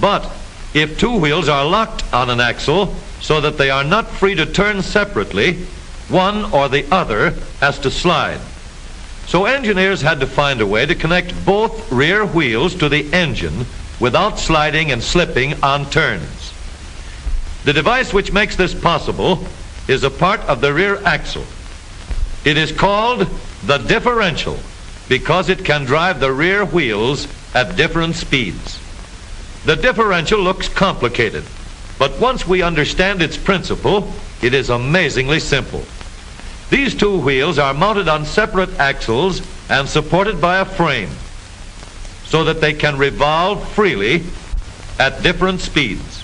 But if two wheels are locked on an axle so that they are not free to turn separately, one or the other has to slide. So engineers had to find a way to connect both rear wheels to the engine without sliding and slipping on turns. The device which makes this possible is a part of the rear axle. It is called the differential because it can drive the rear wheels at different speeds. The differential looks complicated, but once we understand its principle, it is amazingly simple. These two wheels are mounted on separate axles and supported by a frame so that they can revolve freely at different speeds.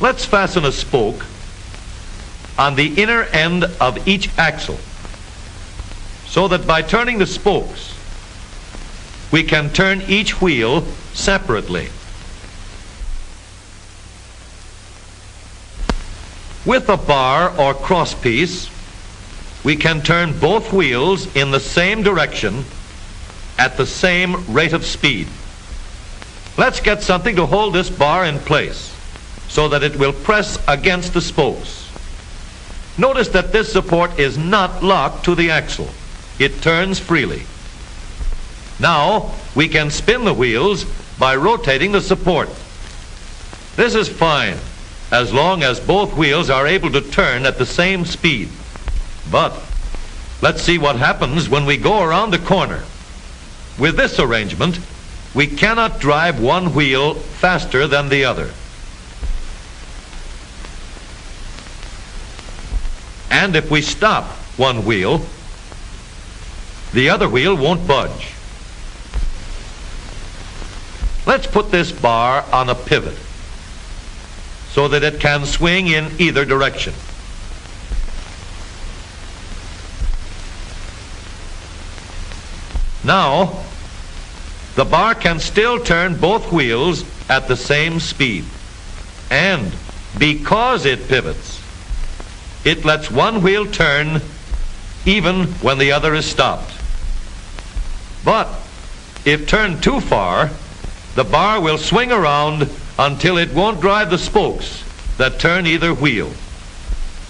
Let's fasten a spoke on the inner end of each axle so that by turning the spokes, we can turn each wheel separately. With a bar or crosspiece, we can turn both wheels in the same direction at the same rate of speed. Let's get something to hold this bar in place so that it will press against the spokes. Notice that this support is not locked to the axle. It turns freely. Now we can spin the wheels by rotating the support. This is fine as long as both wheels are able to turn at the same speed. But let's see what happens when we go around the corner. With this arrangement, we cannot drive one wheel faster than the other. And if we stop one wheel, the other wheel won't budge. Let's put this bar on a pivot so that it can swing in either direction. Now, the bar can still turn both wheels at the same speed. And because it pivots, it lets one wheel turn even when the other is stopped. But if turned too far, the bar will swing around until it won't drive the spokes that turn either wheel.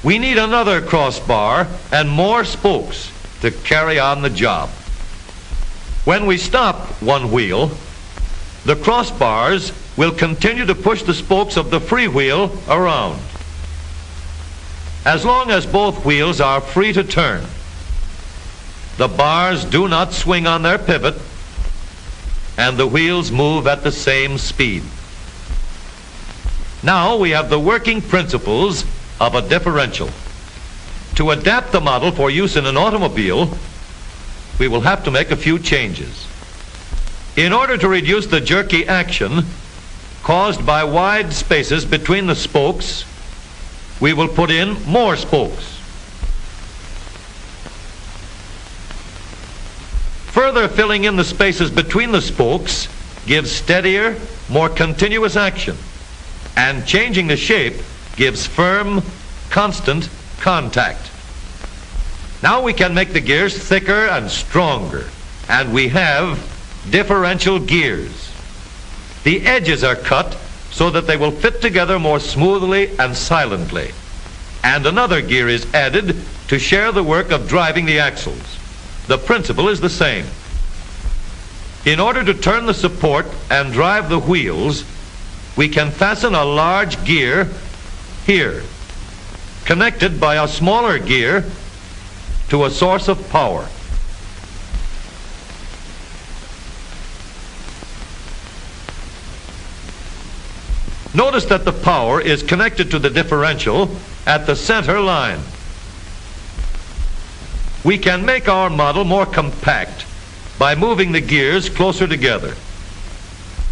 We need another crossbar and more spokes to carry on the job. When we stop one wheel, the crossbars will continue to push the spokes of the free wheel around. As long as both wheels are free to turn, the bars do not swing on their pivot and the wheels move at the same speed. Now we have the working principles of a differential. To adapt the model for use in an automobile, we will have to make a few changes. In order to reduce the jerky action caused by wide spaces between the spokes, we will put in more spokes. Further filling in the spaces between the spokes gives steadier, more continuous action, and changing the shape gives firm, constant contact. Now we can make the gears thicker and stronger, and we have differential gears. The edges are cut so that they will fit together more smoothly and silently, and another gear is added to share the work of driving the axles. The principle is the same. In order to turn the support and drive the wheels, we can fasten a large gear here, connected by a smaller gear to a source of power. Notice that the power is connected to the differential at the center line. We can make our model more compact by moving the gears closer together.